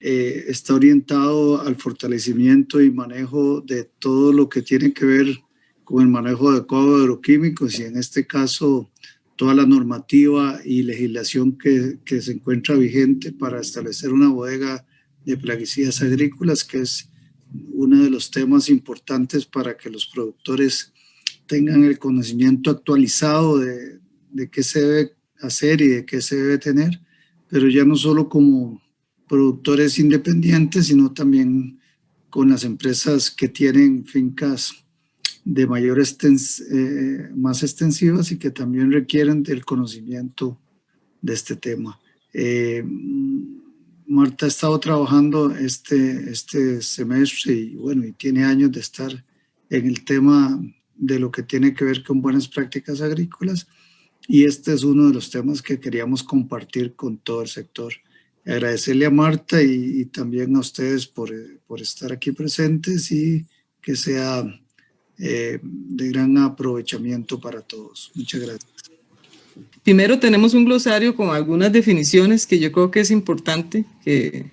está orientado al fortalecimiento y manejo de todo lo que tiene que ver con el manejo adecuado de agroquímicos y en este caso toda la normativa y legislación que se encuentra vigente para establecer una bodega de plaguicidas agrícolas, que es uno de los temas importantes para que los productores tengan el conocimiento actualizado de qué se debe hacer y de qué se debe tener, pero ya no solo como productores independientes, sino también con las empresas que tienen fincas de más extensivas y que también requieren del conocimiento de este tema. Marta ha estado trabajando este semestre y bueno, y tiene años de estar en el tema de lo que tiene que ver con buenas prácticas agrícolas y este es uno de los temas que queríamos compartir con todo el sector. Agradecerle a Marta y también a ustedes por estar aquí presentes y que sea de gran aprovechamiento para todos. Muchas gracias. Primero tenemos un glosario con algunas definiciones que yo creo que es importante que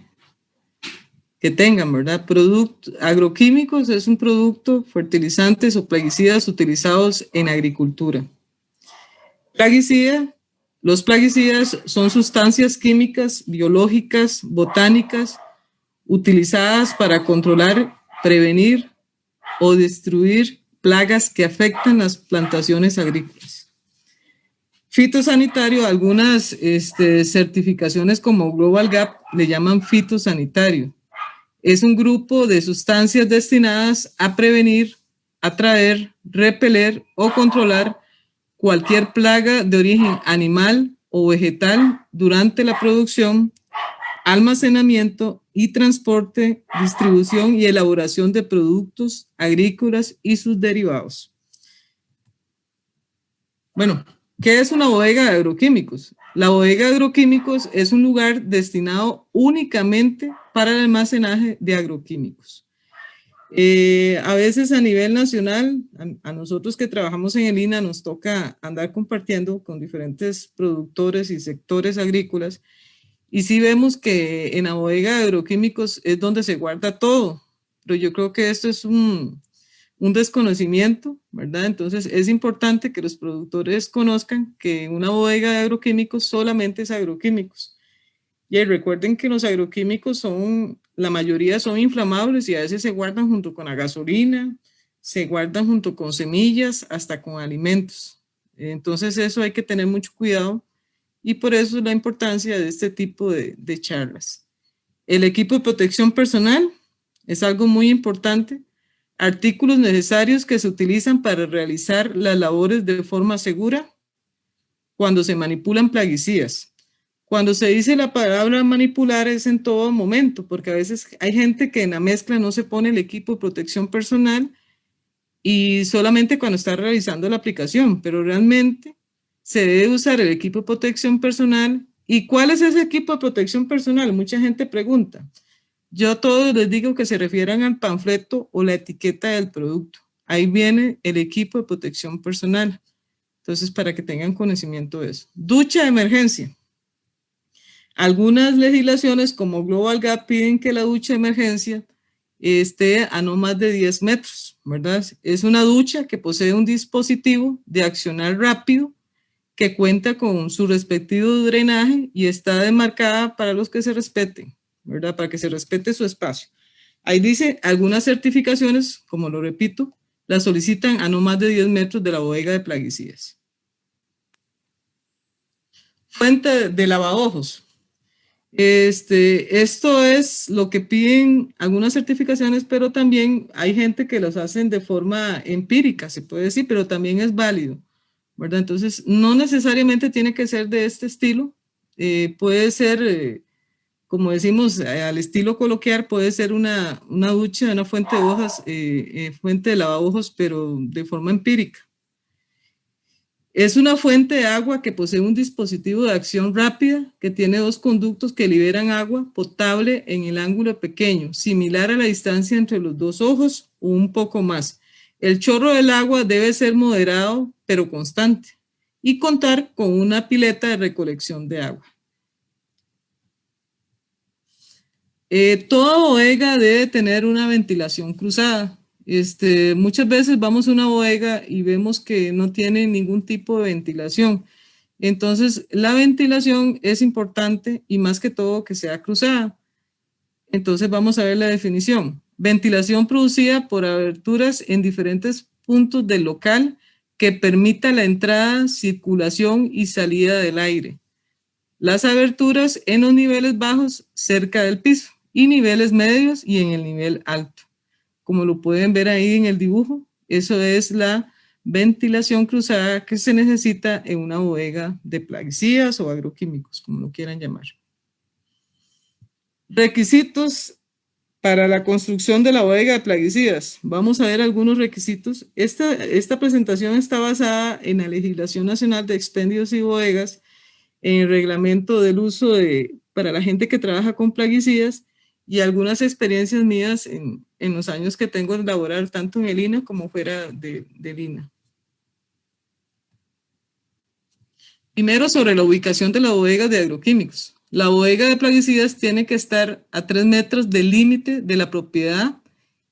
tengan, ¿verdad? Agroquímicos es un producto, fertilizantes o plaguicidas utilizados en agricultura. Los plaguicidas son sustancias químicas, biológicas, botánicas, utilizadas para controlar, prevenir o destruir plagas que afectan las plantaciones agrícolas. Fitosanitario, algunas certificaciones como Global Gap le llaman fitosanitario. Es un grupo de sustancias destinadas a prevenir, atraer, repeler o controlar cualquier plaga de origen animal o vegetal durante la producción, almacenamiento y transporte, distribución y elaboración de productos agrícolas y sus derivados. Bueno, ¿qué es una bodega de agroquímicos? La bodega de agroquímicos es un lugar destinado únicamente para el almacenaje de agroquímicos. A veces a nivel nacional, a nosotros que trabajamos en el INAH nos toca andar compartiendo con diferentes productores y sectores agrícolas y sí vemos que en la bodega de agroquímicos es donde se guarda todo, pero yo creo que esto es un desconocimiento, ¿verdad? Entonces es importante que los productores conozcan que una bodega de agroquímicos solamente es agroquímicos. Y recuerden que los agroquímicos la mayoría son inflamables y a veces se guardan junto con la gasolina, se guardan junto con semillas, hasta con alimentos. Entonces eso hay que tener mucho cuidado y por eso la importancia de este tipo de charlas. El equipo de protección personal es algo muy importante. Artículos necesarios que se utilizan para realizar las labores de forma segura cuando se manipulan plaguicidas. Cuando se dice la palabra manipular es en todo momento, porque a veces hay gente que en la mezcla no se pone el equipo de protección personal y solamente cuando está realizando la aplicación, pero realmente se debe usar el equipo de protección personal. ¿Y cuál es ese equipo de protección personal? Mucha gente pregunta. Yo a todos les digo que se refieran al panfleto o la etiqueta del producto. Ahí viene el equipo de protección personal. Entonces, para que tengan conocimiento de eso. Ducha de emergencia. Algunas legislaciones como Global Gap piden que la ducha de emergencia esté a no más de 10 metros, ¿verdad? Es una ducha que posee un dispositivo de accionar rápido que cuenta con su respectivo drenaje y está demarcada para los que se respeten, ¿verdad? Para que se respete su espacio. Ahí dice, algunas certificaciones, como lo repito, las solicitan a no más de 10 metros de la bodega de plaguicidas. Fuente de lavaojos. Esto es lo que piden algunas certificaciones, pero también hay gente que los hacen de forma empírica, se puede decir, pero también es válido, ¿verdad? Entonces, no necesariamente tiene que ser de este estilo, puede ser, como decimos, al estilo coloquial, puede ser una ducha, una fuente de hojas, fuente de lavaojos, pero de forma empírica. Es una fuente de agua que posee un dispositivo de acción rápida que tiene dos conductos que liberan agua potable en el ángulo pequeño, similar a la distancia entre los dos ojos o un poco más. El chorro del agua debe ser moderado pero constante y contar con una pileta de recolección de agua. Toda bodega debe tener una ventilación cruzada. Muchas veces vamos a una bodega y vemos que no tiene ningún tipo de ventilación. Entonces, la ventilación es importante y más que todo que sea cruzada. Entonces, vamos a ver la definición. Ventilación producida por aberturas en diferentes puntos del local que permita la entrada, circulación y salida del aire. Las aberturas en los niveles bajos cerca del piso y niveles medios y en el nivel alto. Como lo pueden ver ahí en el dibujo, eso es la ventilación cruzada que se necesita en una bodega de plaguicidas o agroquímicos, como lo quieran llamar. Requisitos para la construcción de la bodega de plaguicidas. Vamos a ver algunos requisitos. Esta presentación está basada en la legislación nacional de expendios y bodegas, en el reglamento del uso para la gente que trabaja con plaguicidas y algunas experiencias mías en los años que tengo de laborar tanto en el INA como fuera del INA. Primero, sobre la ubicación de la bodega de agroquímicos. La bodega de plaguicidas tiene que estar a 3 metros del límite de la propiedad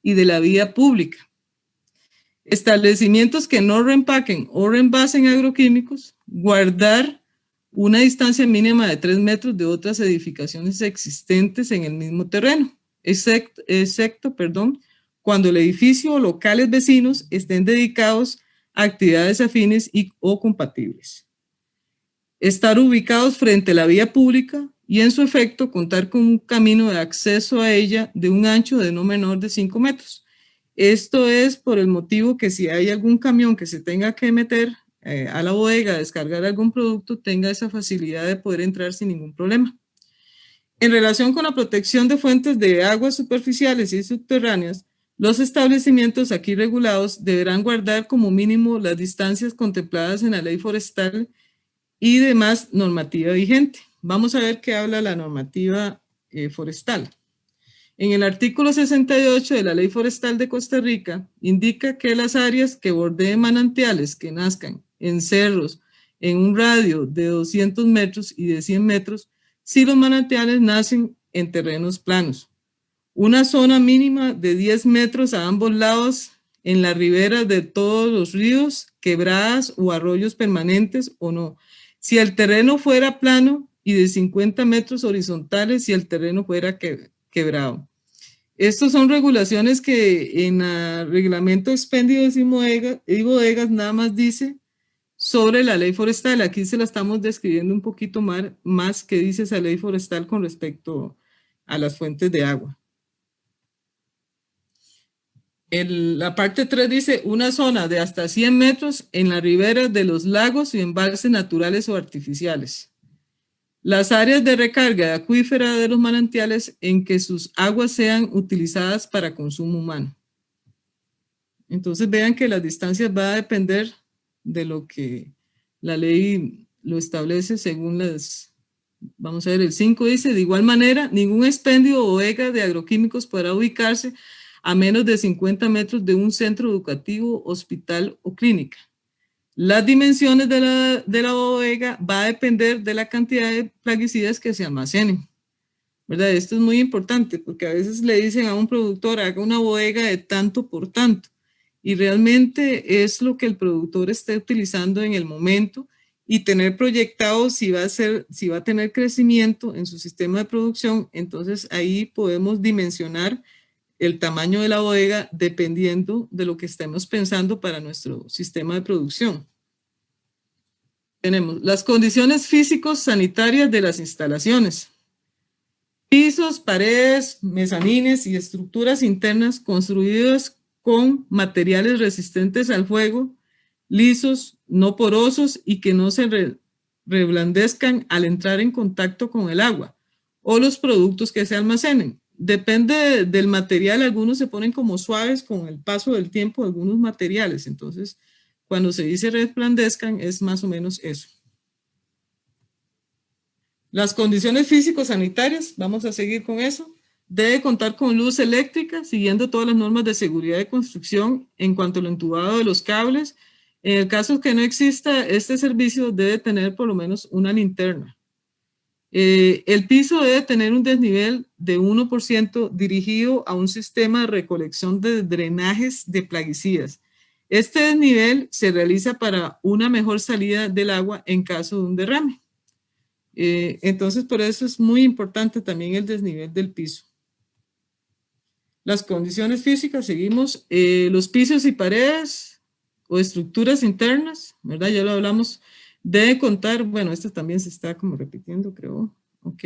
y de la vía pública. Establecimientos que no reempaquen o reenvasen agroquímicos, guardar una distancia mínima de 3 metros de otras edificaciones existentes en el mismo terreno, excepto, cuando el edificio o locales vecinos estén dedicados a actividades afines o compatibles. Estar ubicados frente a la vía pública y en su efecto contar con un camino de acceso a ella de un ancho de no menor de 5 metros. Esto es por el motivo que si hay algún camión que se tenga que meter a la bodega a descargar algún producto, tenga esa facilidad de poder entrar sin ningún problema. En relación con la protección de fuentes de aguas superficiales y subterráneas, los establecimientos aquí regulados deberán guardar como mínimo las distancias contempladas en la ley forestal y demás normativa vigente. Vamos a ver qué habla la normativa forestal. En el artículo 68 de la Ley Forestal de Costa Rica, indica que las áreas que bordeen manantiales que nazcan en cerros en un radio de 200 metros y de 100 metros, si los manantiales nacen en terrenos planos. Una zona mínima de 10 metros a ambos lados en la ribera de todos los ríos, quebradas o arroyos permanentes o no. Si el terreno fuera plano y de 50 metros horizontales si el terreno fuera quebrado. Estas son regulaciones que en el reglamento de expendios y bodegas nada más dice sobre la ley forestal. Aquí se la estamos describiendo un poquito más que dice esa ley forestal con respecto a las fuentes de agua. La parte 3 dice una zona de hasta 100 metros en la ribera de los lagos y embalses naturales o artificiales. Las áreas de recarga acuífera de los manantiales en que sus aguas sean utilizadas para consumo humano. Entonces vean que las distancias van a depender de lo que la ley lo establece según vamos a ver, el 5 dice, de igual manera, ningún expendio o bodega de agroquímicos podrá ubicarse a menos de 50 metros de un centro educativo, hospital o clínica. Las dimensiones de la bodega va a depender de la cantidad de plaguicidas que se almacenen, ¿verdad? Esto es muy importante porque a veces le dicen a un productor, haga una bodega de tanto por tanto, y realmente es lo que el productor esté utilizando en el momento y tener proyectado si va a tener crecimiento en su sistema de producción. Entonces ahí podemos dimensionar el tamaño de la bodega dependiendo de lo que estemos pensando para nuestro sistema de producción. Tenemos las condiciones físicos sanitarias de las instalaciones. Pisos, paredes, mezanines y estructuras internas construidas con materiales resistentes al fuego, lisos, no porosos y que no se reblandezcan al entrar en contacto con el agua o los productos que se almacenen. Depende del material, algunos se ponen como suaves con el paso del tiempo, algunos materiales. Entonces, cuando se dice resplandezcan, es más o menos eso. Las condiciones físico-sanitarias, vamos a seguir con eso. Debe contar con luz eléctrica, siguiendo todas las normas de seguridad de construcción en cuanto al entubado de los cables. En el caso que no exista este servicio, debe tener por lo menos una linterna. El piso debe tener un desnivel de 1% dirigido a un sistema de recolección de drenajes de plaguicidas. Este desnivel se realiza para una mejor salida del agua en caso de un derrame. Entonces, por eso es muy importante también el desnivel del piso. Las condiciones físicas, seguimos. Los pisos y paredes o estructuras internas, ¿verdad? Ya lo hablamos. Debe contar, bueno, esto también se está como repitiendo, creo. Ok.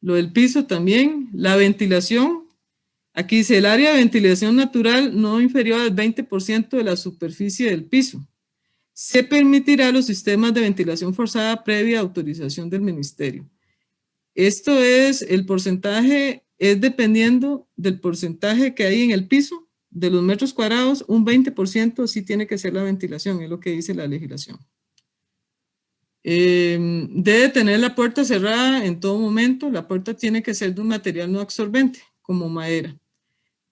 Lo del piso también. La ventilación. Aquí dice el área de ventilación natural no inferior al 20% de la superficie del piso. Se permitirá los sistemas de ventilación forzada previa autorización del ministerio. Esto es, el porcentaje es dependiendo del porcentaje que hay en el piso, de los metros cuadrados, un 20% sí tiene que ser la ventilación, es lo que dice la legislación. Debe tener la puerta cerrada en todo momento, la puerta tiene que ser de un material no absorbente, como madera.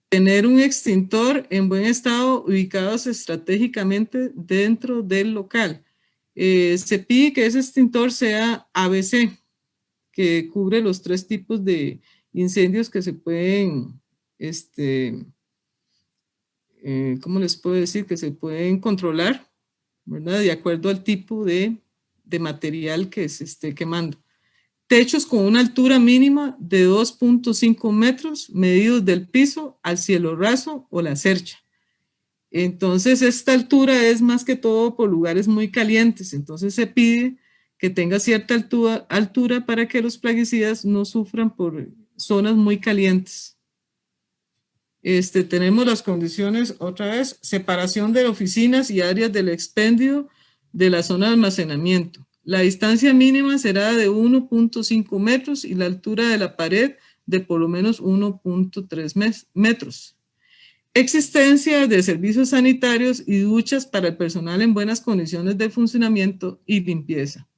Tener un extintor en buen estado ubicados estratégicamente dentro del local. Se pide que ese extintor sea ABC, que cubre los 3 tipos de incendios que se pueden, ¿cómo les puedo decir? Que se pueden controlar, ¿verdad? De acuerdo al tipo de material que se esté quemando. Techos con una altura mínima de 2.5 metros medidos del piso al cielo raso o la cercha. Entonces, esta altura es más que todo por lugares muy calientes. Entonces, se pide que tenga cierta altura para que los plaguicidas no sufran por zonas muy calientes. Tenemos las condiciones, otra vez, separación de oficinas y áreas del expendio de la zona de almacenamiento. La distancia mínima será de 1.5 metros y la altura de la pared de por lo menos 1.3 metros. Existencia de servicios sanitarios y duchas para el personal en buenas condiciones de funcionamiento y limpieza.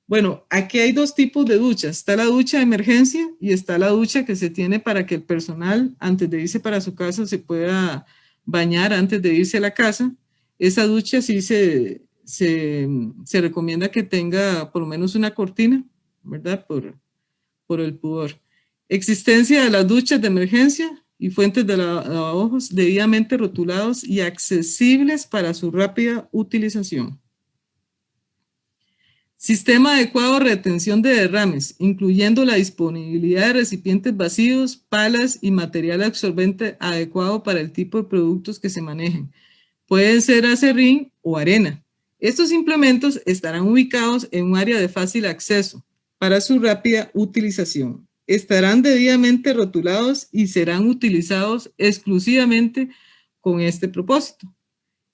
Bueno, aquí hay 2 tipos de duchas. Está la ducha de emergencia y está la ducha que se tiene para que el personal, antes de irse para su casa, se pueda bañar antes de irse a la casa. Esa ducha sí se recomienda que tenga por lo menos una cortina, ¿verdad? Por el pudor. Existencia de las duchas de emergencia y fuentes de lavabojos debidamente rotulados y accesibles para su rápida utilización. Sistema adecuado de retención de derrames, incluyendo la disponibilidad de recipientes vacíos, palas y material absorbente adecuado para el tipo de productos que se manejen. Pueden ser acerrín o arena. Estos implementos estarán ubicados en un área de fácil acceso para su rápida utilización. Estarán debidamente rotulados y serán utilizados exclusivamente con este propósito.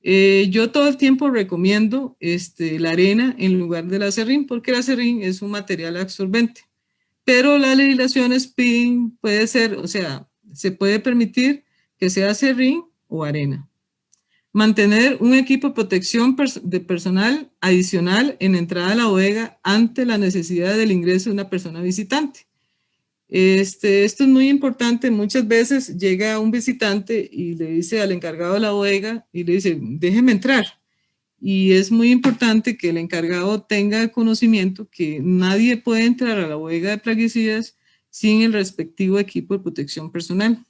Yo todo el tiempo recomiendo la arena en lugar del acerrín, porque el acerrín es un material absorbente. Pero las legislaciones piden, puede ser, o sea, se puede permitir que sea acerrín o arena. Mantener un equipo de protección de personal adicional en entrada a la bodega ante la necesidad del ingreso de una persona visitante. Esto es muy importante. Muchas veces llega un visitante y le dice al encargado de la bodega y le dice, déjeme entrar. Y es muy importante que el encargado tenga conocimiento que nadie puede entrar a la bodega de plaguicidas sin el respectivo equipo de protección personal.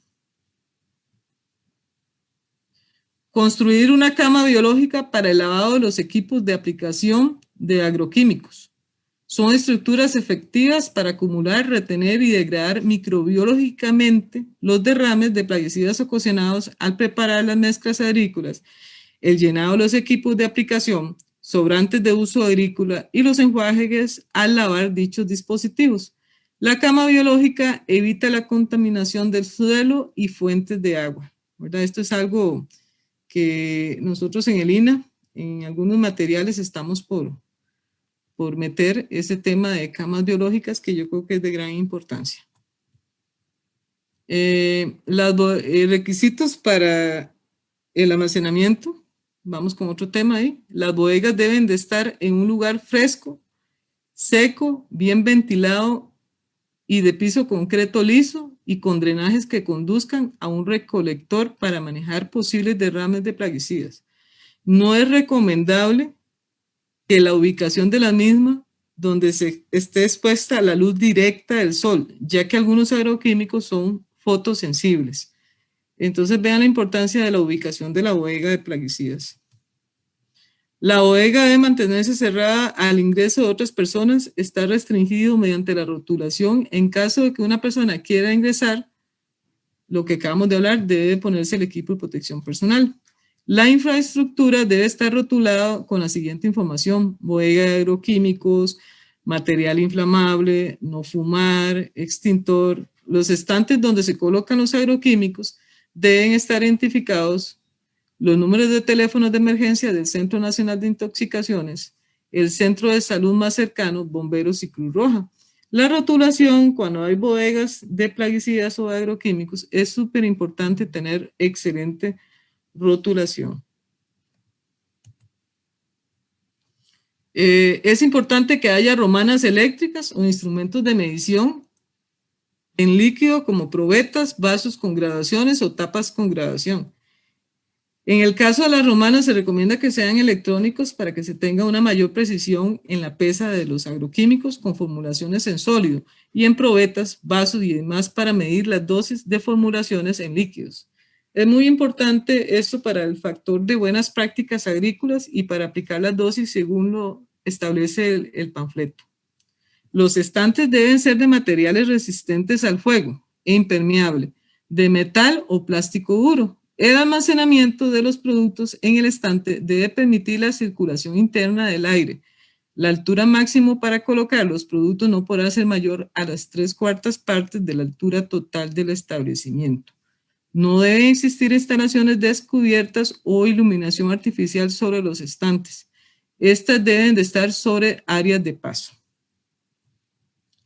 Construir una cama biológica para el lavado de los equipos de aplicación de agroquímicos. Son estructuras efectivas para acumular, retener y degradar microbiológicamente los derrames de plaguicidas ocasionados al preparar las mezclas agrícolas, el llenado de los equipos de aplicación, sobrantes de uso agrícola y los enjuagues al lavar dichos dispositivos. La cama biológica evita la contaminación del suelo y fuentes de agua, ¿verdad? Esto es algo que nosotros en el INAH, en algunos materiales estamos por meter ese tema de camas biológicas que yo creo que es de gran importancia. Los requisitos para el almacenamiento, vamos con otro tema ahí. Las bodegas deben de estar en un lugar fresco, seco, bien ventilado y de piso concreto liso y con drenajes que conduzcan a un recolector para manejar posibles derrames de plaguicidas. No es recomendable que la ubicación de la misma donde esté expuesta a la luz directa del sol, ya que algunos agroquímicos son fotosensibles. Entonces vean la importancia de la ubicación de la bodega de plaguicidas. La bodega debe mantenerse cerrada al ingreso de otras personas, está restringido mediante la rotulación. En caso de que una persona quiera ingresar, lo que acabamos de hablar, debe ponerse el equipo de protección personal. La infraestructura debe estar rotulada con la siguiente información: bodega de agroquímicos, material inflamable, no fumar, extintor. Los estantes donde se colocan los agroquímicos deben estar identificados, los números de teléfonos de emergencia del Centro Nacional de Intoxicaciones, el centro de salud más cercano, bomberos y Cruz Roja. La rotulación, cuando hay bodegas de plaguicidas o de agroquímicos, es súper importante tener excelente rotulación. Es importante que haya romanas eléctricas o instrumentos de medición en líquido como probetas, vasos con graduaciones o tapas con graduación. En el caso de las romanas se recomienda que sean electrónicos para que se tenga una mayor precisión en la pesa de los agroquímicos con formulaciones en sólido, y en probetas, vasos y demás para medir las dosis de formulaciones en líquidos. Es muy importante esto para el factor de buenas prácticas agrícolas y para aplicar las dosis según lo establece el panfleto. Los estantes deben ser de materiales resistentes al fuego e impermeable, de metal o plástico duro. El almacenamiento de los productos en el estante debe permitir la circulación interna del aire. La altura máxima para colocar los productos no podrá ser mayor a las 3/4 partes de la altura total del establecimiento. No deben existir instalaciones descubiertas o iluminación artificial sobre los estantes. Estas deben de estar sobre áreas de paso.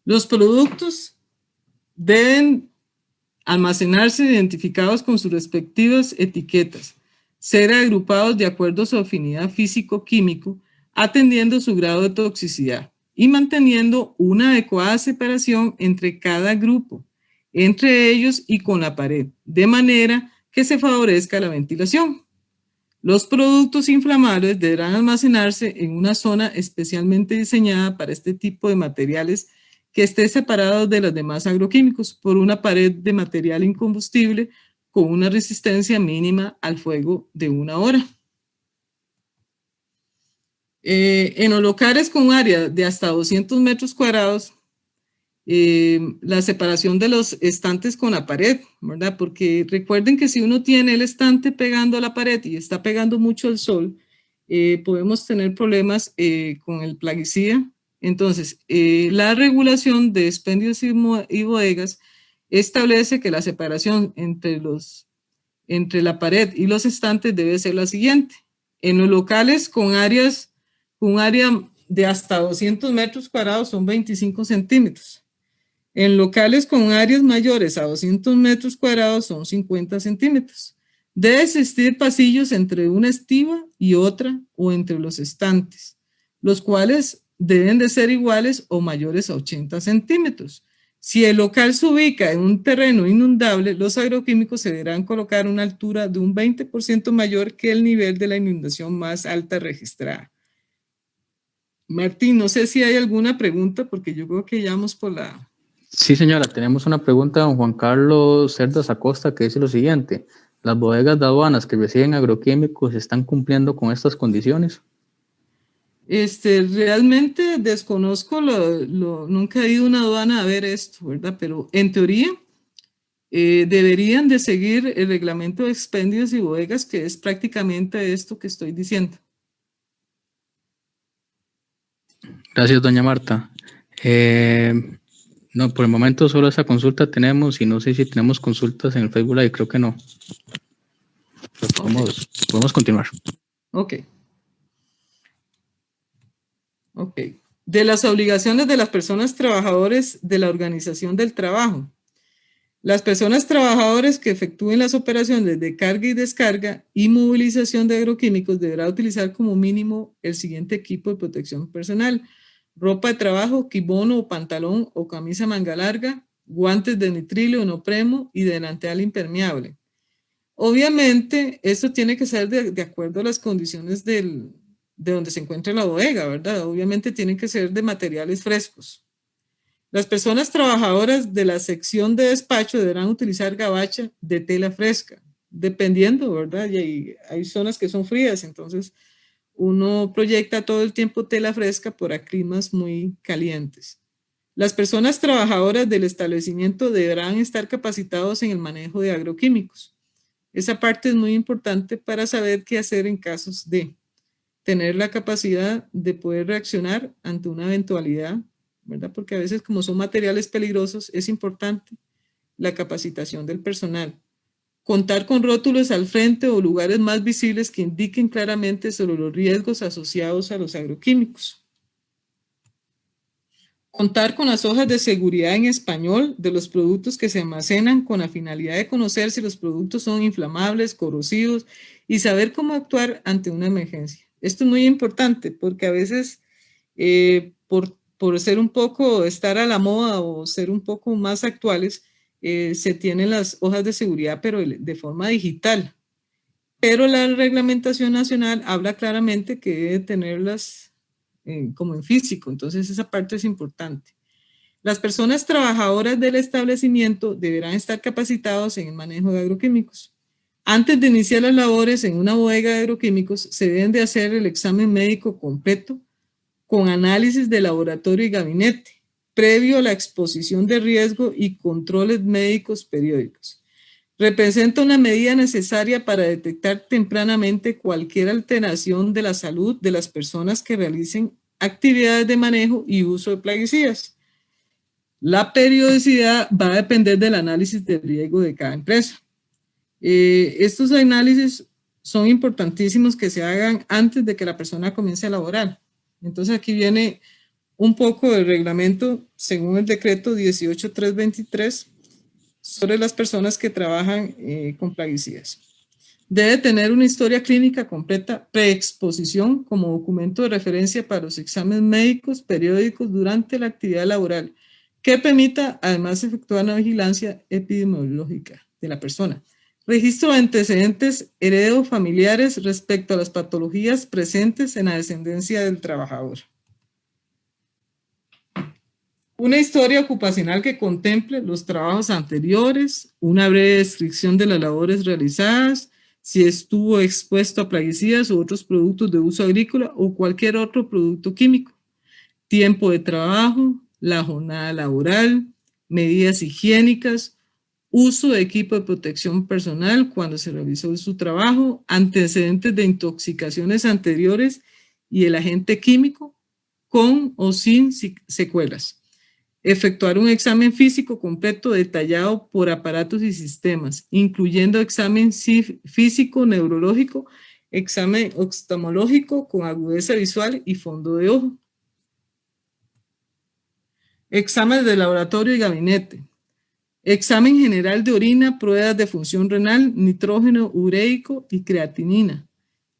Los productos deben almacenarse identificados con sus respectivas etiquetas, ser agrupados de acuerdo a su afinidad físico-químico, atendiendo su grado de toxicidad y manteniendo una adecuada separación entre cada grupo, entre ellos y con la pared, de manera que se favorezca la ventilación. Los productos inflamables deberán almacenarse en una zona especialmente diseñada para este tipo de materiales, que esté separado de los demás agroquímicos por una pared de material incombustible con una resistencia mínima al fuego de 1 hora. En los locales con área de hasta 200 metros cuadrados, la separación de los estantes con la pared, ¿verdad? Porque recuerden que si uno tiene el estante pegando a la pared y está pegando mucho el sol, podemos tener problemas con el plaguicida. Entonces, la regulación de expendios y bodegas establece que la separación entre la pared y los estantes debe ser la siguiente. En los locales con área de hasta 200 metros cuadrados son 25 centímetros. En locales con áreas mayores a 200 metros cuadrados son 50 centímetros. Debe existir pasillos entre una estiba y otra o entre los estantes, los cuales deben de ser iguales o mayores a 80 centímetros. Si el local se ubica en un terreno inundable, los agroquímicos se deberán colocar a una altura de un 20% mayor que el nivel de la inundación más alta registrada. Martín, no sé si hay alguna pregunta, porque yo creo que ya vamos por la... Sí, señora, tenemos una pregunta de don Juan Carlos Cerdas Acosta, que dice lo siguiente: ¿las bodegas de aduanas que reciben agroquímicos están cumpliendo con estas condiciones? Realmente desconozco, nunca he ido a una aduana a ver esto, ¿verdad? Pero en teoría deberían de seguir el reglamento de expendios y bodegas, que es prácticamente esto que estoy diciendo. Gracias, doña Marta. No, por el momento solo esa consulta tenemos, y no sé si tenemos consultas en el Facebook Live, creo que no. Podemos continuar. Ok. De las obligaciones de las personas trabajadores de la organización del trabajo. Las personas trabajadoras que efectúen las operaciones de carga y descarga y movilización de agroquímicos deberán utilizar como mínimo el siguiente equipo de protección personal: ropa de trabajo, kimono o pantalón o camisa manga larga, guantes de nitrilo o neopreno y delantal impermeable. Obviamente, esto tiene que ser de acuerdo a las condiciones del de donde se encuentre la bodega, ¿verdad? Obviamente tienen que ser de materiales frescos. Las personas trabajadoras de la sección de despacho deberán utilizar gabacha de tela fresca, dependiendo, ¿verdad? Y hay zonas que son frías, entonces uno proyecta todo el tiempo tela fresca por climas muy calientes. Las personas trabajadoras del establecimiento deberán estar capacitados en el manejo de agroquímicos. Esa parte es muy importante para saber qué hacer en casos de tener la capacidad de poder reaccionar ante una eventualidad, ¿verdad? Porque a veces como son materiales peligrosos, es importante la capacitación del personal. Contar con rótulos al frente o lugares más visibles que indiquen claramente sobre los riesgos asociados a los agroquímicos. Contar con las hojas de seguridad en español de los productos que se almacenan con la finalidad de conocer si los productos son inflamables, corrosivos y saber cómo actuar ante una emergencia. Esto es muy importante porque a veces por ser un poco, estar a la moda o ser un poco más actuales, se tienen las hojas de seguridad pero de forma digital. Pero la reglamentación nacional habla claramente que debe tenerlas como en físico, entonces esa parte es importante. Las personas trabajadoras del establecimiento deberán estar capacitados en el manejo de agroquímicos. Antes de iniciar las labores en una bodega de agroquímicos, se deben de hacer el examen médico completo con análisis de laboratorio y gabinete, previo a la exposición de riesgo y controles médicos periódicos. Representa una medida necesaria para detectar tempranamente cualquier alteración de la salud de las personas que realicen actividades de manejo y uso de plaguicidas. La periodicidad va a depender del análisis de riesgo de cada empresa. Estos análisis son importantísimos que se hagan antes de que la persona comience a laborar. Entonces aquí viene un poco del reglamento según el decreto 18323 sobre las personas que trabajan con plaguicidas. Debe tener una historia clínica completa preexposición como documento de referencia para los exámenes médicos periódicos durante la actividad laboral, que permita además efectuar una vigilancia epidemiológica de la persona. Registro de antecedentes heredos familiares respecto a las patologías presentes en la descendencia del trabajador. Una historia ocupacional que contemple los trabajos anteriores, una breve descripción de las labores realizadas, si estuvo expuesto a plaguicidas u otros productos de uso agrícola o cualquier otro producto químico, tiempo de trabajo, la jornada laboral, medidas higiénicas, uso de equipo de protección personal cuando se realizó su trabajo, antecedentes de intoxicaciones anteriores y el agente químico con o sin secuelas. Efectuar un examen físico completo detallado por aparatos y sistemas, incluyendo examen físico, neurológico, examen oftalmológico con agudeza visual y fondo de ojo. Exámenes de laboratorio y gabinete. Examen general de orina, pruebas de función renal, nitrógeno ureico y creatinina.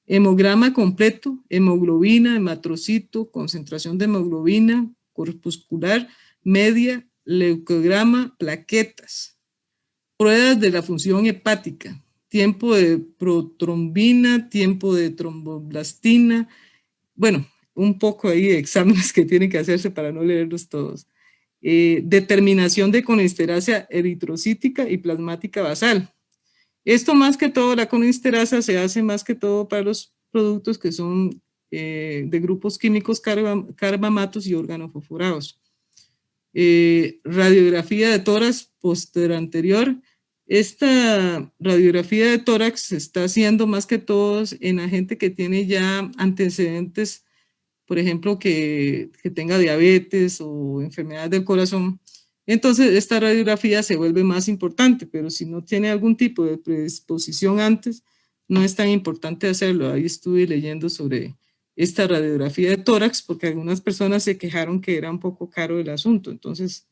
Hemograma completo, hemoglobina, hematrocito, concentración de hemoglobina, corpuscular, media, leucograma, plaquetas. Pruebas de la función hepática, tiempo de protrombina, tiempo de tromboblastina. Bueno, un poco ahí de exámenes que tienen que hacerse para no leerlos todos. Determinación de colinsterasa eritrocítica y plasmática basal. Esto más que todo, la colinsterasa se hace más que todo para los productos que son de grupos químicos carbamatos y organofosforados. Radiografía de tórax posteranterior. Esta radiografía de tórax se está haciendo más que todo en la gente que tiene ya antecedentes, por ejemplo, que tenga diabetes o enfermedad del corazón. Entonces, esta radiografía se vuelve más importante, pero si no tiene algún tipo de predisposición antes, no es tan importante hacerlo. Ahí estuve leyendo sobre esta radiografía de tórax, porque algunas personas se quejaron que era un poco caro el asunto. Entonces,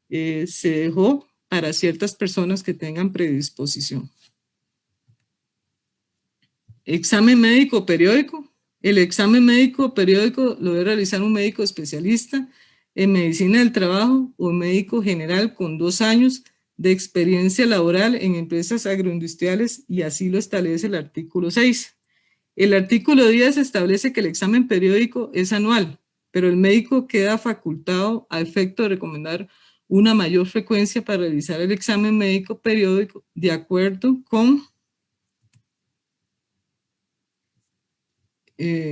se dejó para ciertas personas que tengan predisposición. Examen médico periódico. El examen médico periódico lo debe realizar un médico especialista en medicina del trabajo o médico general con 2 años de experiencia laboral en empresas agroindustriales y así lo establece el artículo 6. El artículo 10 establece que el examen periódico es anual, pero el médico queda facultado a efecto de recomendar una mayor frecuencia para realizar el examen médico periódico de acuerdo con,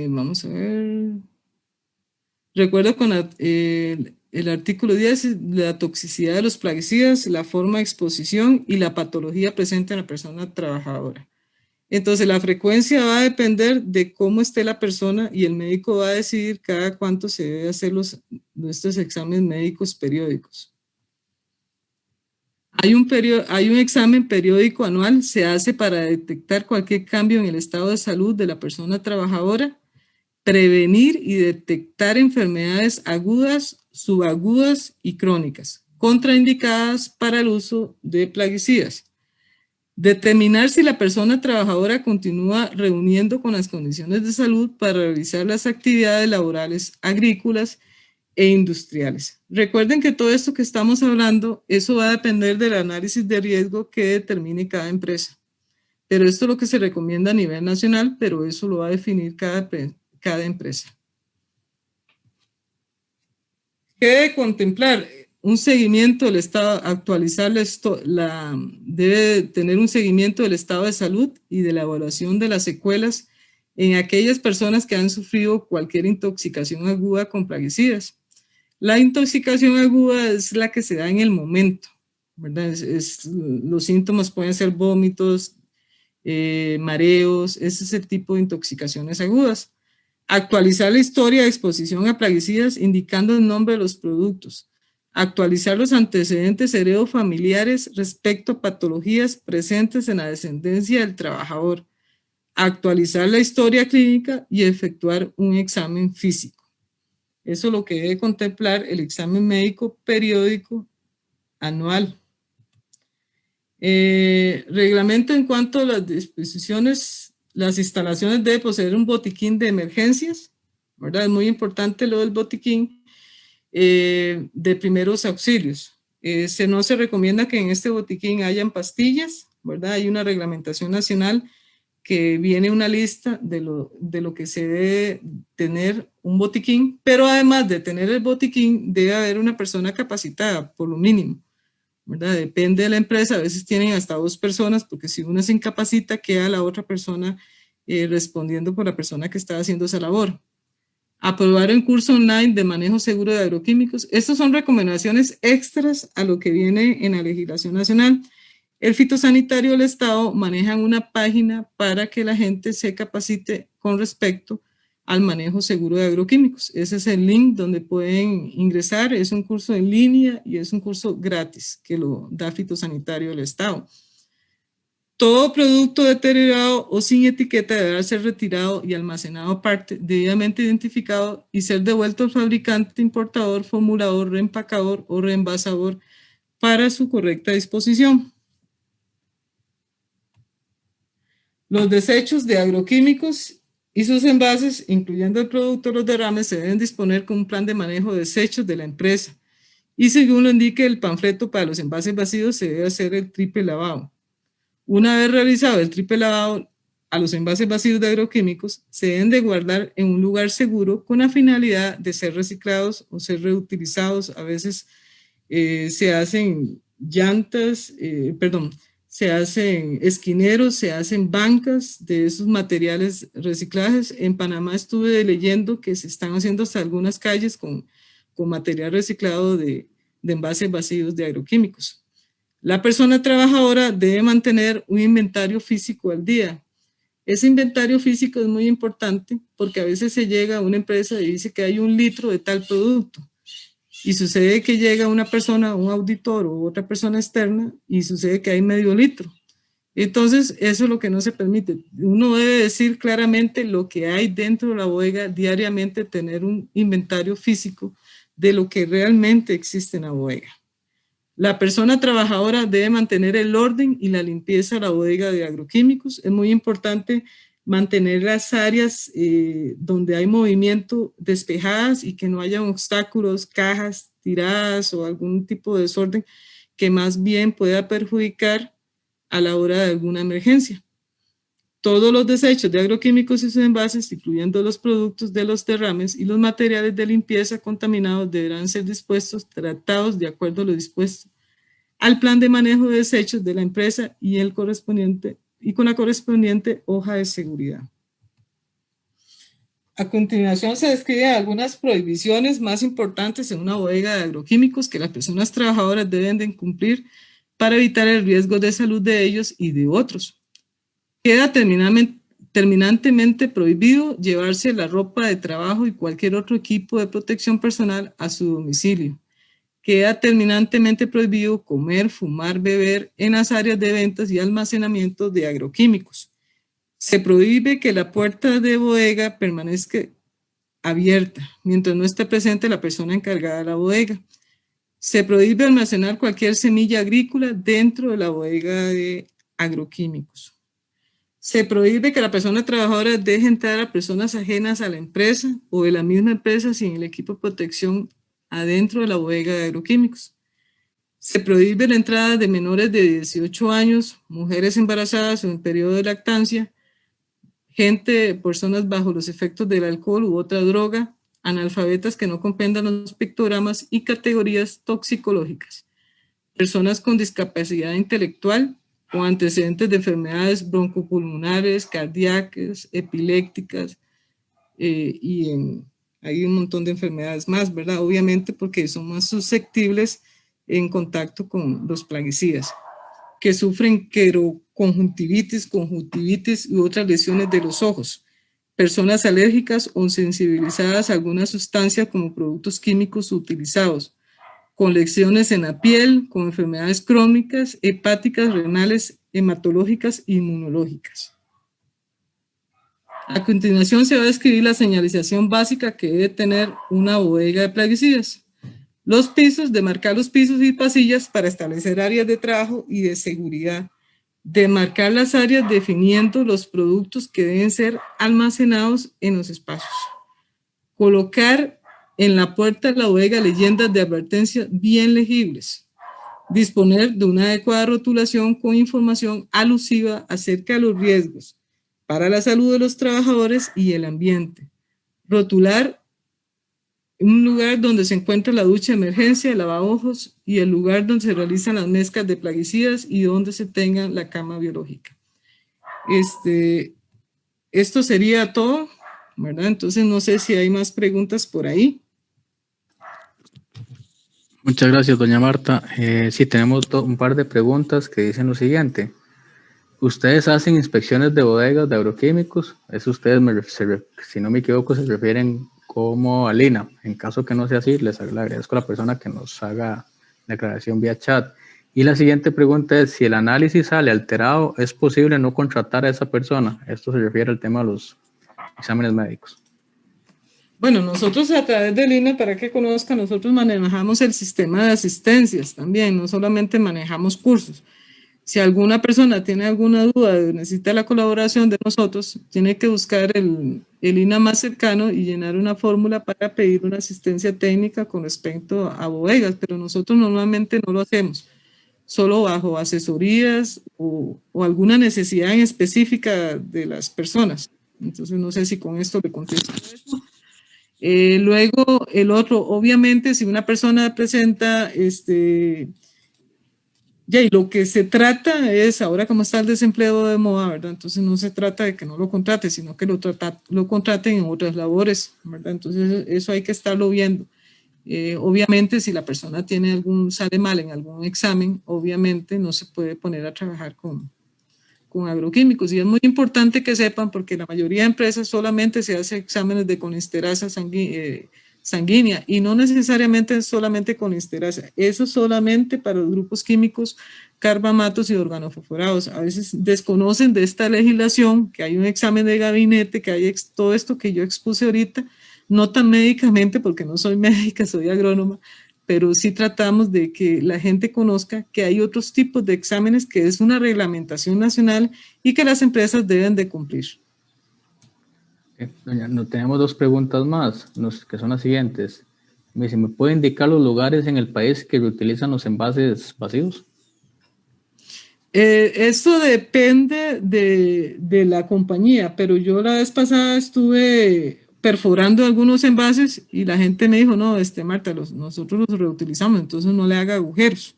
vamos a ver, recuerdo con el artículo 10, la toxicidad de los plaguicidas, la forma de exposición y la patología presente en la persona trabajadora. Entonces, la frecuencia va a depender de cómo esté la persona y el médico va a decidir cada cuánto se debe hacer estos exámenes médicos periódicos. Hay un examen periódico anual, se hace para detectar cualquier cambio en el estado de salud de la persona trabajadora, prevenir y detectar enfermedades agudas, subagudas y crónicas, contraindicadas para el uso de plaguicidas. Determinar si la persona trabajadora continúa reuniendo con las condiciones de salud para realizar las actividades laborales agrícolas e industriales. Recuerden que todo esto que estamos hablando, eso va a depender del análisis de riesgo que determine cada empresa. Pero esto es lo que se recomienda a nivel nacional, pero eso lo va a definir cada empresa. ¿Qué debe contemplar? Un seguimiento del estado, debe tener un seguimiento del estado de salud y de la evaluación de las secuelas en aquellas personas que han sufrido cualquier intoxicación aguda con plaguicidas. La intoxicación aguda es la que se da en el momento, ¿verdad? Los síntomas pueden ser vómitos, mareos, ese es el tipo de intoxicaciones agudas. Actualizar la historia de exposición a plaguicidas indicando el nombre de los productos. Actualizar los antecedentes heredofamiliares respecto a patologías presentes en la descendencia del trabajador. Actualizar la historia clínica y efectuar un examen físico. Eso es lo que debe contemplar el examen médico periódico anual. Reglamento en cuanto a las disposiciones, las instalaciones deben poseer un botiquín de emergencias, ¿verdad? Es muy importante lo del botiquín de primeros auxilios. No se recomienda que en este botiquín hayan pastillas, ¿verdad? Hay una reglamentación nacional que viene una lista de lo que se debe tener un botiquín, pero además de tener el botiquín, debe haber una persona capacitada, por lo mínimo, ¿verdad? Depende de la empresa, a veces tienen hasta 2 personas, porque si una se incapacita, queda la otra persona respondiendo por la persona que está haciendo esa labor. Aprobar un curso online de manejo seguro de agroquímicos. Estas son recomendaciones extras a lo que viene en la legislación nacional. El fitosanitario del Estado maneja una página para que la gente se capacite con respecto al manejo seguro de agroquímicos. Ese es el link donde pueden ingresar. Es un curso en línea y es un curso gratis que lo da fitosanitario del Estado. Todo producto deteriorado o sin etiqueta deberá ser retirado y almacenado aparte, debidamente identificado y ser devuelto al fabricante, importador, formulador, reempacador o reenvasador para su correcta disposición. Los desechos de agroquímicos y sus envases, incluyendo el producto o los derrames, se deben disponer con un plan de manejo de desechos de la empresa. Y según lo indique el panfleto para los envases vacíos, se debe hacer el triple lavado. Una vez realizado el triple lavado a los envases vacíos de agroquímicos, se deben de guardar en un lugar seguro con la finalidad de ser reciclados o ser reutilizados. A veces se hacen se hacen esquineros, se hacen bancas de esos materiales reciclajes. En Panamá estuve leyendo que se están haciendo hasta algunas calles con material reciclado de envases vacíos de agroquímicos. La persona trabajadora debe mantener un inventario físico al día. Ese inventario físico es muy importante porque a veces se llega a una empresa y dice que hay 1 litro de tal producto. Y sucede que llega una persona, un auditor o otra persona externa y sucede que hay medio litro. Entonces, eso es lo que no se permite. Uno debe decir claramente lo que hay dentro de la bodega diariamente, tener un inventario físico de lo que realmente existe en la bodega. La persona trabajadora debe mantener el orden y la limpieza de la bodega de agroquímicos. Es muy importante mantener las áreas donde hay movimiento despejadas y que no haya obstáculos, cajas tiradas o algún tipo de desorden que más bien pueda perjudicar a la hora de alguna emergencia. Todos los desechos de agroquímicos y sus envases, incluyendo los productos de los derrames y los materiales de limpieza contaminados, deberán ser dispuestos, tratados de acuerdo a lo dispuesto al plan de manejo de desechos de la empresa y con la correspondiente hoja de seguridad. A continuación se describen algunas prohibiciones más importantes en una bodega de agroquímicos que las personas trabajadoras deben de cumplir para evitar el riesgo de salud de ellos y de otros. Queda terminantemente prohibido llevarse la ropa de trabajo y cualquier otro equipo de protección personal a su domicilio. Queda terminantemente prohibido comer, fumar, beber en las áreas de ventas y almacenamiento de agroquímicos. Se prohíbe que la puerta de bodega permanezca abierta mientras no esté presente la persona encargada de la bodega. Se prohíbe almacenar cualquier semilla agrícola dentro de la bodega de agroquímicos. Se prohíbe que la persona trabajadora deje entrar a personas ajenas a la empresa o de la misma empresa sin el equipo de protección adentro de la bodega de agroquímicos. Se prohíbe la entrada de menores de 18 años, mujeres embarazadas o en periodo de lactancia, personas bajo los efectos del alcohol u otra droga, analfabetas que no comprendan los pictogramas y categorías toxicológicas, personas con discapacidad intelectual o antecedentes de enfermedades broncopulmonares, cardíacas, epilépticas hay un montón de enfermedades más, ¿verdad? Obviamente porque son más susceptibles en contacto con los plaguicidas, que sufren queroconjuntivitis, conjuntivitis y otras lesiones de los ojos, personas alérgicas o sensibilizadas a alguna sustancia como productos químicos utilizados, con lesiones en la piel, con enfermedades crónicas, hepáticas, renales, hematológicas e inmunológicas. A continuación se va a describir la señalización básica que debe tener una bodega de plaguicidas. Los pisos, demarcar los pisos y pasillas para establecer áreas de trabajo y de seguridad. Demarcar las áreas definiendo los productos que deben ser almacenados en los espacios. Colocar en la puerta de la bodega leyendas de advertencia bien legibles. Disponer de una adecuada rotulación con información alusiva acerca de los riesgos para la salud de los trabajadores y el ambiente. Rotular un lugar donde se encuentra la ducha de emergencia, el lavabojos y el lugar donde se realizan las mezclas de plaguicidas y donde se tenga la cama biológica. Esto sería todo, ¿verdad? Entonces no sé si hay más preguntas por ahí. Muchas gracias, doña Marta. Sí, tenemos un par de preguntas que dicen lo siguiente. ¿Ustedes hacen inspecciones de bodegas de agroquímicos? Eso ustedes, si no me equivoco, se refieren como a Lina. En caso que no sea así, les agradezco a la persona que nos haga la aclaración vía chat. Y la siguiente pregunta es, si el análisis sale alterado, ¿es posible no contratar a esa persona? Esto se refiere al tema de los exámenes médicos. Bueno, nosotros a través de Lina, para que conozcan, nosotros manejamos el sistema de asistencias también, no solamente manejamos cursos. Si alguna persona tiene alguna duda o necesita la colaboración de nosotros, tiene que buscar el INA más cercano y llenar una fórmula para pedir una asistencia técnica con respecto a bodegas, pero nosotros normalmente no lo hacemos, solo bajo asesorías o alguna necesidad en específica de las personas. Entonces no sé si con esto le contesto eso. Luego el otro, obviamente si una persona presenta y lo que se trata es, ahora como está el desempleo de moda, ¿verdad? Entonces no se trata de que no lo contrate, sino que lo contraten en otras labores, ¿verdad? Entonces eso hay que estarlo viendo. Obviamente si la persona sale mal en algún examen, obviamente no se puede poner a trabajar con agroquímicos. Y es muy importante que sepan, porque la mayoría de empresas solamente se hace exámenes de colesterasa sanguínea y no necesariamente solamente colesterasa. Eso solamente para los grupos químicos carbamatos y organofosforados. A veces desconocen de esta legislación, que hay un examen de gabinete, que hay todo esto que yo expuse ahorita, no tan médicamente porque no soy médica, soy agrónoma, pero sí tratamos de que la gente conozca que hay otros tipos de exámenes que es una reglamentación nacional y que las empresas deben de cumplir. Doña, tenemos dos preguntas más, que son las siguientes. ¿Me puede indicar los lugares en el país que reutilizan los envases vacíos? Esto depende de la compañía, pero yo la vez pasada estuve perforando algunos envases y la gente me dijo, no, Marta, nosotros los reutilizamos, entonces no le haga agujeros,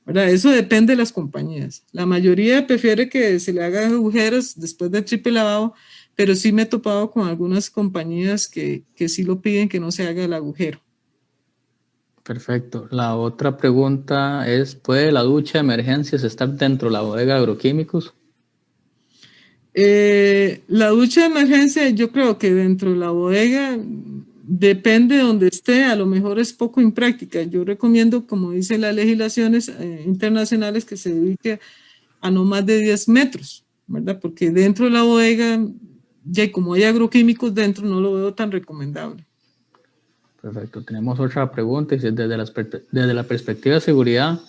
¿verdad? Eso depende de las compañías. La mayoría prefiere que se le hagan agujeros después del triple lavado, pero sí me he topado con algunas compañías que sí lo piden que no se haga el agujero. Perfecto. La otra pregunta es, ¿puede la ducha de emergencias estar dentro de la bodega de agroquímicos? La ducha de emergencia, yo creo que dentro de la bodega depende de donde esté, a lo mejor es poco impráctica. Yo recomiendo, como dice las legislaciones internacionales, que se dedique a no más de 10 metros, ¿verdad? Porque dentro de la bodega, ya como hay agroquímicos dentro, no lo veo tan recomendable. Perfecto. Tenemos otra pregunta. Dice, desde la perspectiva de seguridad,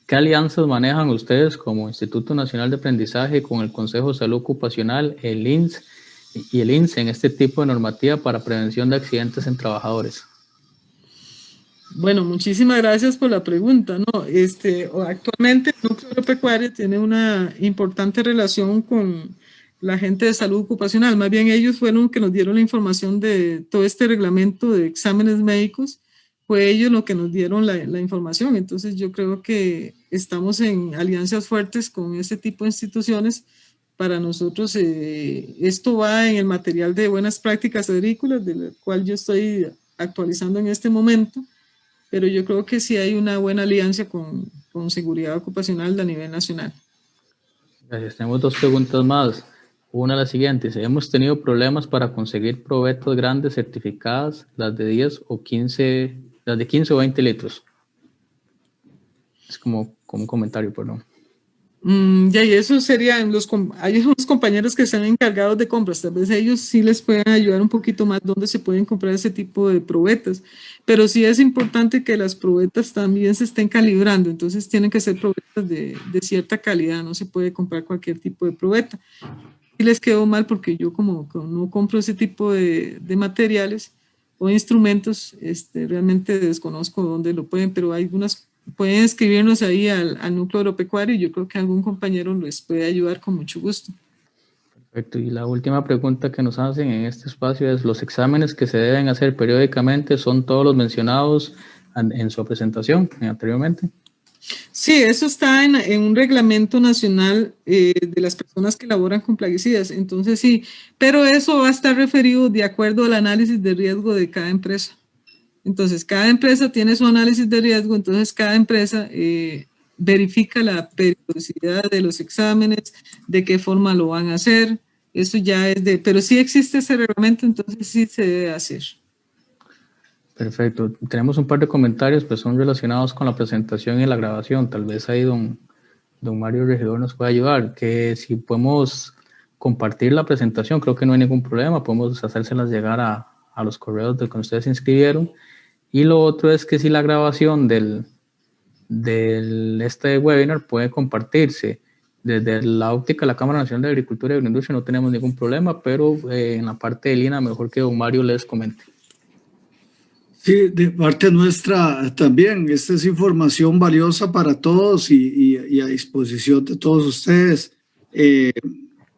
¿qué alianzas manejan ustedes como Instituto Nacional de Aprendizaje con el Consejo de Salud Ocupacional, el INS y el INSE en este tipo de normativa para prevención de accidentes en trabajadores? Bueno, muchísimas gracias por la pregunta. No, actualmente el Núcleo Agropecuario tiene una importante relación con la gente de salud ocupacional. Más bien ellos fueron los que nos dieron la información de todo este reglamento de exámenes médicos. Fue ellos los que nos dieron la información. Entonces yo creo que estamos en alianzas fuertes con ese tipo de instituciones. Para nosotros esto va en el material de buenas prácticas agrícolas, del cual yo estoy actualizando en este momento. Pero yo creo que sí hay una buena alianza con seguridad ocupacional a nivel nacional. Gracias. Tenemos dos preguntas más. Una la siguiente. Si hemos tenido problemas para conseguir probetas grandes certificadas, las de 10 o 15, las de 15 o 20 litros. Es como un comentario, perdón. Y eso serían hay unos compañeros que están encargados de compras, tal vez ellos sí les pueden ayudar un poquito más dónde se pueden comprar ese tipo de probetas, pero sí es importante que las probetas también se estén calibrando, entonces tienen que ser probetas de cierta calidad, no se puede comprar cualquier tipo de probeta. Y les quedó mal porque yo como no compro ese tipo de materiales o instrumentos, realmente desconozco dónde lo pueden, pero hay algunas. Pueden escribirnos ahí al Núcleo Agropecuario y yo creo que algún compañero les puede ayudar con mucho gusto. Perfecto. Y la última pregunta que nos hacen en este espacio es, ¿los exámenes que se deben hacer periódicamente son todos los mencionados en su presentación anteriormente? Sí, eso está en un reglamento nacional de las personas que laboran con plaguicidas, entonces sí, pero eso va a estar referido de acuerdo al análisis de riesgo de cada empresa. Entonces, cada empresa tiene su análisis de riesgo, entonces cada empresa verifica la periodicidad de los exámenes, de qué forma lo van a hacer, eso ya es pero sí existe ese reglamento, entonces sí se debe hacer. Perfecto. Tenemos un par de comentarios, pues son relacionados con la presentación y la grabación. Tal vez ahí don Mario Regidor nos puede ayudar, que si podemos compartir la presentación, creo que no hay ningún problema, podemos hacérselas llegar a los correos de que ustedes se inscribieron. Y lo otro es que si la grabación del este webinar puede compartirse desde la óptica de la Cámara Nacional de Agricultura y Agroindustria, no tenemos ningún problema, pero en la parte de Lina, mejor que don Mario les comente. Sí, de parte nuestra también. Esta es información valiosa para todos y a disposición de todos ustedes.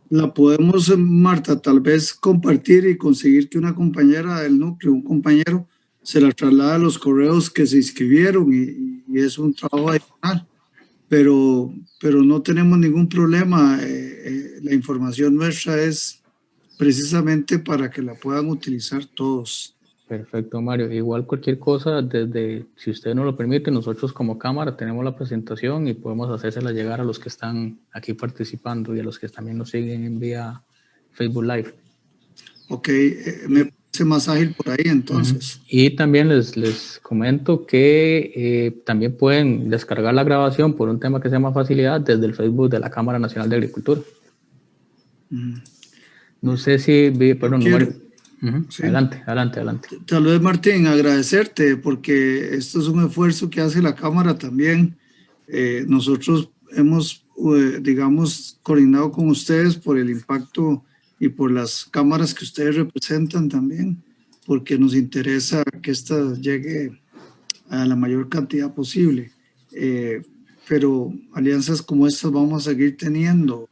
La podemos, Marta, tal vez compartir y conseguir que una compañera del núcleo, un compañero, se la traslade a los correos que se inscribieron y es un trabajo adicional. Pero no tenemos ningún problema. La información nuestra es precisamente para que la puedan utilizar todos. Perfecto, Mario. Igual cualquier cosa, si usted nos lo permite, nosotros como cámara tenemos la presentación y podemos hacérsela llegar a los que están aquí participando y a los que también nos siguen en vía Facebook Live. Ok, me parece más ágil por ahí entonces. Y también les comento que también pueden descargar la grabación por un tema que se llama facilidad desde el Facebook de la Cámara Nacional de Agricultura. No sé si, perdón, Mario. Sí. Adelante. Tal vez, Martín, agradecerte porque esto es un esfuerzo que hace la Cámara también. Nosotros hemos, digamos, coordinado con ustedes por el impacto y por las cámaras que ustedes representan también, porque nos interesa que esta llegue a la mayor cantidad posible. pero alianzas como estas vamos a seguir teniendo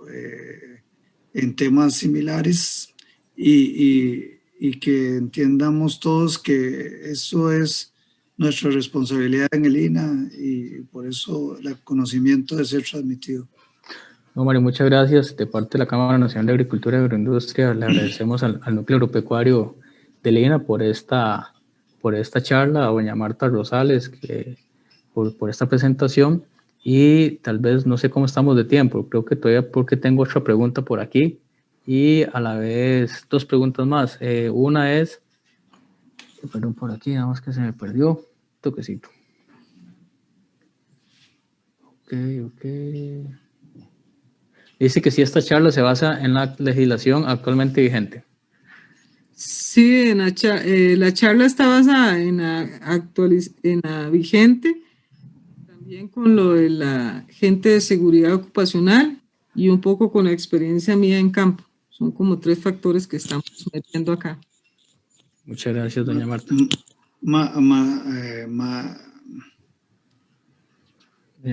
en temas similares y que entendamos todos que eso es nuestra responsabilidad en el INA y por eso el conocimiento debe ser transmitido. No, Mario, muchas gracias. De parte de la Cámara Nacional de Agricultura y Agroindustria, le agradecemos al Núcleo Agropecuario de Lina por esta charla, a doña Marta Rosales por esta presentación, y tal vez no sé cómo estamos de tiempo, creo que todavía porque tengo otra pregunta por aquí y a la vez dos preguntas más. Una es, perdón, por aquí, nada más que se me perdió, toquecito. Ok. Dice que si esta charla se basa en la legislación actualmente vigente. Sí, la charla está basada en la vigente, también con lo de la gente de seguridad ocupacional y un poco con la experiencia mía en campo. Son como 3 factores que estamos metiendo acá. Muchas gracias, doña Marta. Doña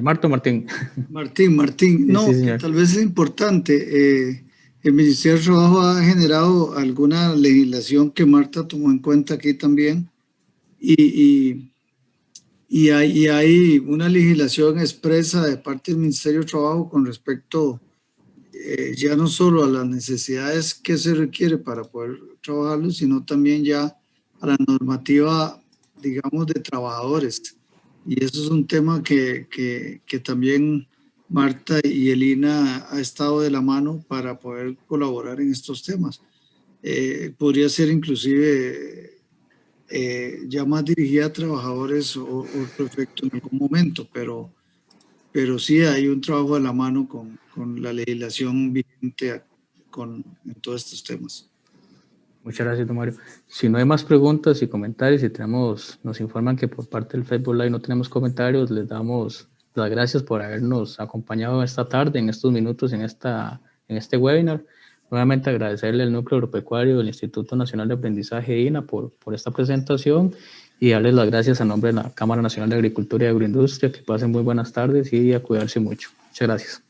Marta o Martín. Martín, no, sí, tal vez es importante. El Ministerio de Trabajo ha generado alguna legislación que Marta tomó en cuenta aquí también y hay una legislación expresa de parte del Ministerio de Trabajo con respecto ya no solo a las necesidades que se requiere para poder trabajarlo, sino también ya a la normativa, digamos, de trabajadores. Y eso es un tema que también Marta y el INA ha estado de la mano para poder colaborar en estos temas. Podría ser inclusive ya más dirigida a trabajadores o perfecto en algún momento, pero sí hay un trabajo de la mano con la legislación vigente en todos estos temas. Muchas gracias, don Mario. Si no hay más preguntas y comentarios, nos informan que por parte del Facebook Live no tenemos comentarios, les damos las gracias por habernos acompañado esta tarde, en estos minutos, en este webinar. Nuevamente agradecerle al Núcleo Agropecuario del Instituto Nacional de Aprendizaje INA por esta presentación y darles las gracias a nombre de la Cámara Nacional de Agricultura y Agroindustria. Que pasen muy buenas tardes y a cuidarse mucho. Muchas gracias.